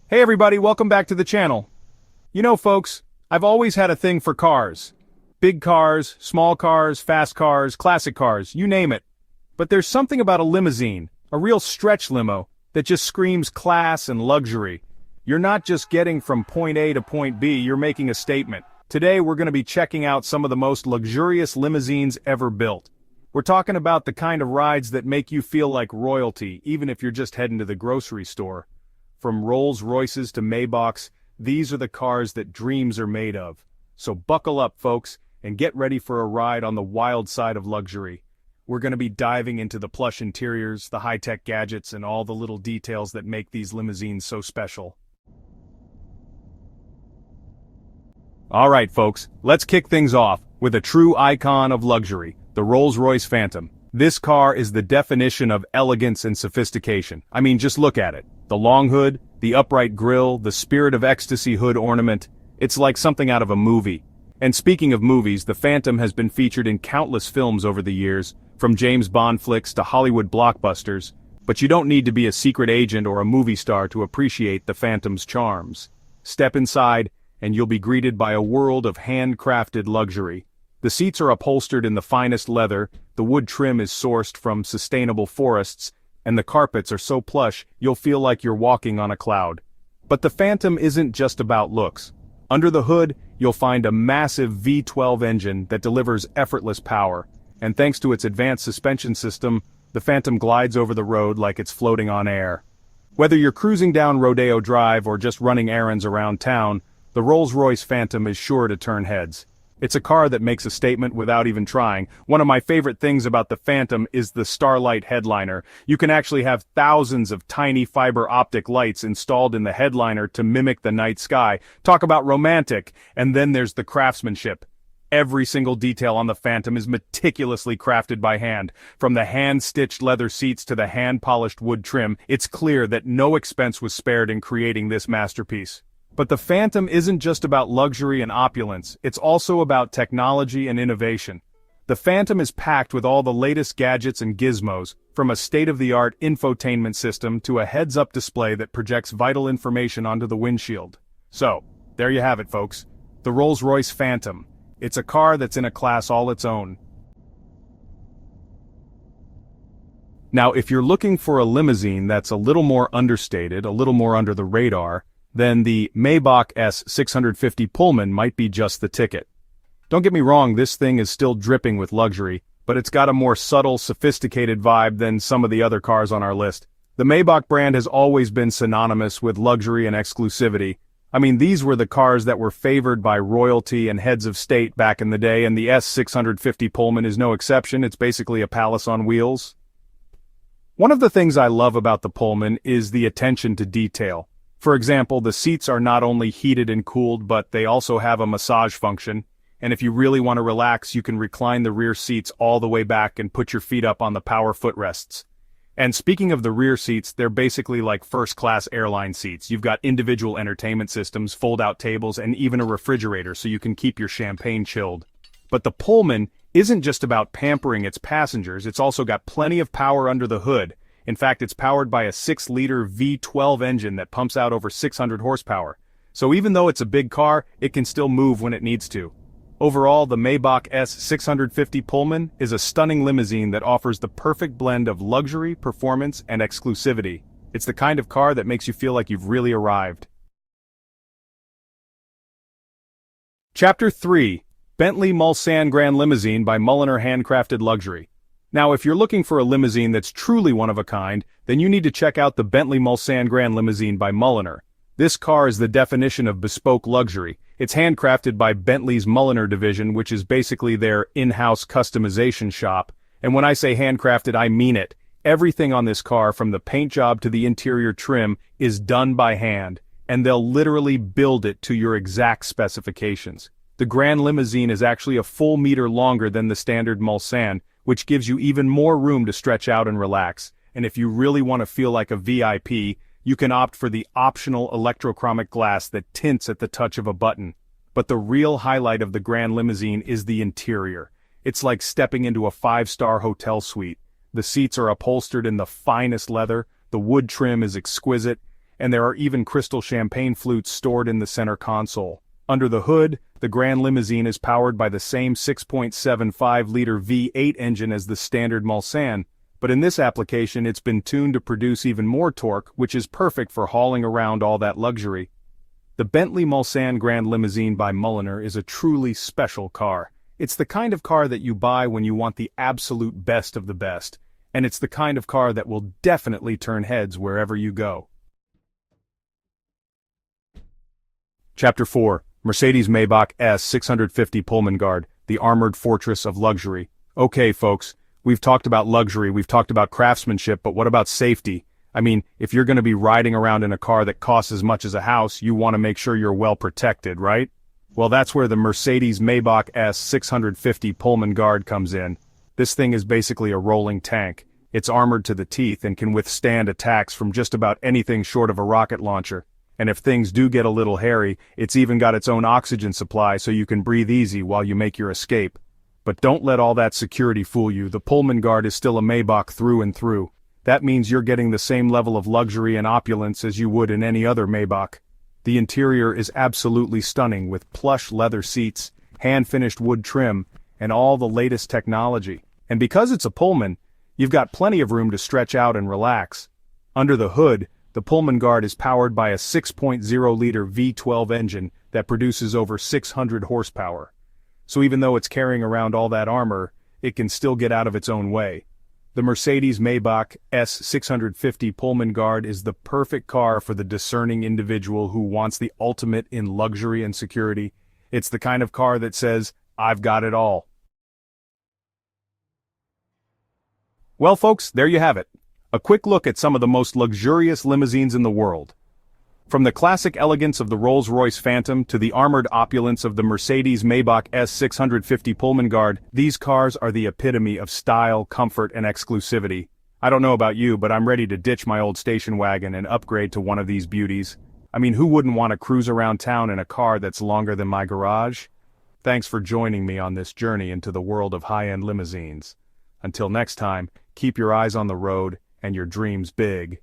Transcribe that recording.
Hey everybody, welcome back to the channel. You know folks, I've always had a thing for cars. Big cars, small cars, fast cars, classic cars, you name it. But there's something about a limousine, a real stretch limo, that just screams class and luxury. You're not just getting from point A to point B, you're making a statement. Today we're going to be checking out some of the most luxurious limousines ever built. We're talking about the kind of rides that make you feel like royalty, even if you're just heading to the grocery store. From Rolls-Royces to Maybachs, these are the cars that dreams are made of. So buckle up, folks, and get ready for a ride on the wild side of luxury. We're going to be diving into the plush interiors, the high-tech gadgets, and all the little details that make these limousines so special. Alright folks, let's kick things off with a true icon of luxury, the Rolls-Royce Phantom. This car is the definition of elegance and sophistication. I mean, just look at it. The long hood, the upright grille, the Spirit of Ecstasy hood ornament. It's like something out of a movie. And speaking of movies, the Phantom has been featured in countless films over the years, from James Bond flicks to Hollywood blockbusters. But you don't need to be a secret agent or a movie star to appreciate the Phantom's charms. Step inside, and you'll be greeted by a world of handcrafted luxury. The seats are upholstered in the finest leather, the wood trim is sourced from sustainable forests, and the carpets are so plush you'll feel like you're walking on a cloud. But the Phantom isn't just about looks. Under the hood, you'll find a massive V12 engine that delivers effortless power, and thanks to its advanced suspension system, the Phantom glides over the road like it's floating on air. Whether you're cruising down Rodeo Drive or just running errands around town, the Rolls-Royce Phantom is sure to turn heads. It's a car that makes a statement without even trying. One of my favorite things about the Phantom is the Starlight headliner. You can actually have thousands of tiny fiber optic lights installed in the headliner to mimic the night sky. Talk about romantic. And then there's the craftsmanship. Every single detail on the Phantom is meticulously crafted by hand. From the hand-stitched leather seats to the hand-polished wood trim, it's clear that no expense was spared in creating this masterpiece. But the Phantom isn't just about luxury and opulence, it's also about technology and innovation. The Phantom is packed with all the latest gadgets and gizmos, from a state-of-the-art infotainment system to a heads-up display that projects vital information onto the windshield. So, there you have it folks, the Rolls-Royce Phantom. It's a car that's in a class all its own. Now if you're looking for a limousine that's a little more understated, a little more under the radar, then the Maybach S650 Pullman might be just the ticket. Don't get me wrong, this thing is still dripping with luxury, but it's got a more subtle, sophisticated vibe than some of the other cars on our list. The Maybach brand has always been synonymous with luxury and exclusivity. I mean, these were the cars that were favored by royalty and heads of state back in the day, and the S650 Pullman is no exception. It's basically a palace on wheels. One of the things I love about the Pullman is the attention to detail. For example, the seats are not only heated and cooled, but they also have a massage function, and if you really want to relax, you can recline the rear seats all the way back and put your feet up on the power footrests. And speaking of the rear seats, they're basically like first-class airline seats. You've got individual entertainment systems, fold-out tables, and even a refrigerator so you can keep your champagne chilled. But the Pullman isn't just about pampering its passengers, it's also got plenty of power under the hood. In fact, it's powered by a 6-liter V12 engine that pumps out over 600 horsepower. So even though it's a big car, it can still move when it needs to. Overall, the Maybach S650 Pullman is a stunning limousine that offers the perfect blend of luxury, performance, and exclusivity. It's the kind of car that makes you feel like you've really arrived. Chapter 3. Bentley Mulsanne Grand Limousine by Mulliner Handcrafted Luxury. Now if you're looking for a limousine that's truly one of a kind, then you need to check out the Bentley Mulsanne Grand Limousine by Mulliner. This car is the definition of bespoke luxury. It's handcrafted by Bentley's Mulliner division, which is basically their in-house customization shop. And when I say handcrafted, I mean it. Everything on this car, from the paint job to the interior trim, is done by hand, and they'll literally build it to your exact specifications. The Grand Limousine is actually a full meter longer than the standard Mulsanne, which gives you even more room to stretch out and relax. And if you really want to feel like a VIP, you can opt for the optional electrochromic glass that tints at the touch of a button. But the real highlight of the Grand Limousine is the interior. It's like stepping into a 5-star hotel suite. The seats are upholstered in the finest leather, the wood trim is exquisite, and there are even crystal champagne flutes stored in the center console. Under the hood, the Grand Limousine is powered by the same 6.75-liter V8 engine as the standard Mulsanne, but in this application it's been tuned to produce even more torque, which is perfect for hauling around all that luxury. The Bentley Mulsanne Grand Limousine by Mulliner is a truly special car. It's the kind of car that you buy when you want the absolute best of the best, and it's the kind of car that will definitely turn heads wherever you go. Chapter 4. Mercedes Maybach S 650 Pullman Guard, the armored fortress of luxury. Okay folks, we've talked about luxury, we've talked about craftsmanship, but what about safety? I mean, if you're going to be riding around in a car that costs as much as a house, you want to make sure you're well protected, right? Well, that's where the Mercedes Maybach S 650 Pullman Guard comes in. This thing is basically a rolling tank. It's armored to the teeth and can withstand attacks from just about anything short of a rocket launcher. And if things do get a little hairy, it's even got its own oxygen supply so you can breathe easy while you make your escape. But don't let all that security fool you. The Pullman Guard is still a Maybach through and through. That means you're getting the same level of luxury and opulence as you would in any other Maybach. The interior is absolutely stunning with plush leather seats, hand-finished wood trim, and all the latest technology. And because it's a Pullman, you've got plenty of room to stretch out and relax. Under the hood, the Pullman Guard is powered by a 6.0-liter V12 engine that produces over 600 horsepower. So even though it's carrying around all that armor, it can still get out of its own way. The Mercedes Maybach S 650 Pullman Guard is the perfect car for the discerning individual who wants the ultimate in luxury and security. It's the kind of car that says, "I've got it all." Well folks, there you have it. A quick look at some of the most luxurious limousines in the world. From the classic elegance of the Rolls-Royce Phantom to the armored opulence of the Mercedes Maybach S 650 Pullman Guard, these cars are the epitome of style, comfort, and exclusivity. I don't know about you, but I'm ready to ditch my old station wagon and upgrade to one of these beauties. I mean, who wouldn't want to cruise around town in a car that's longer than my garage? Thanks for joining me on this journey into the world of high-end limousines. Until next time, keep your eyes on the road and your dreams big.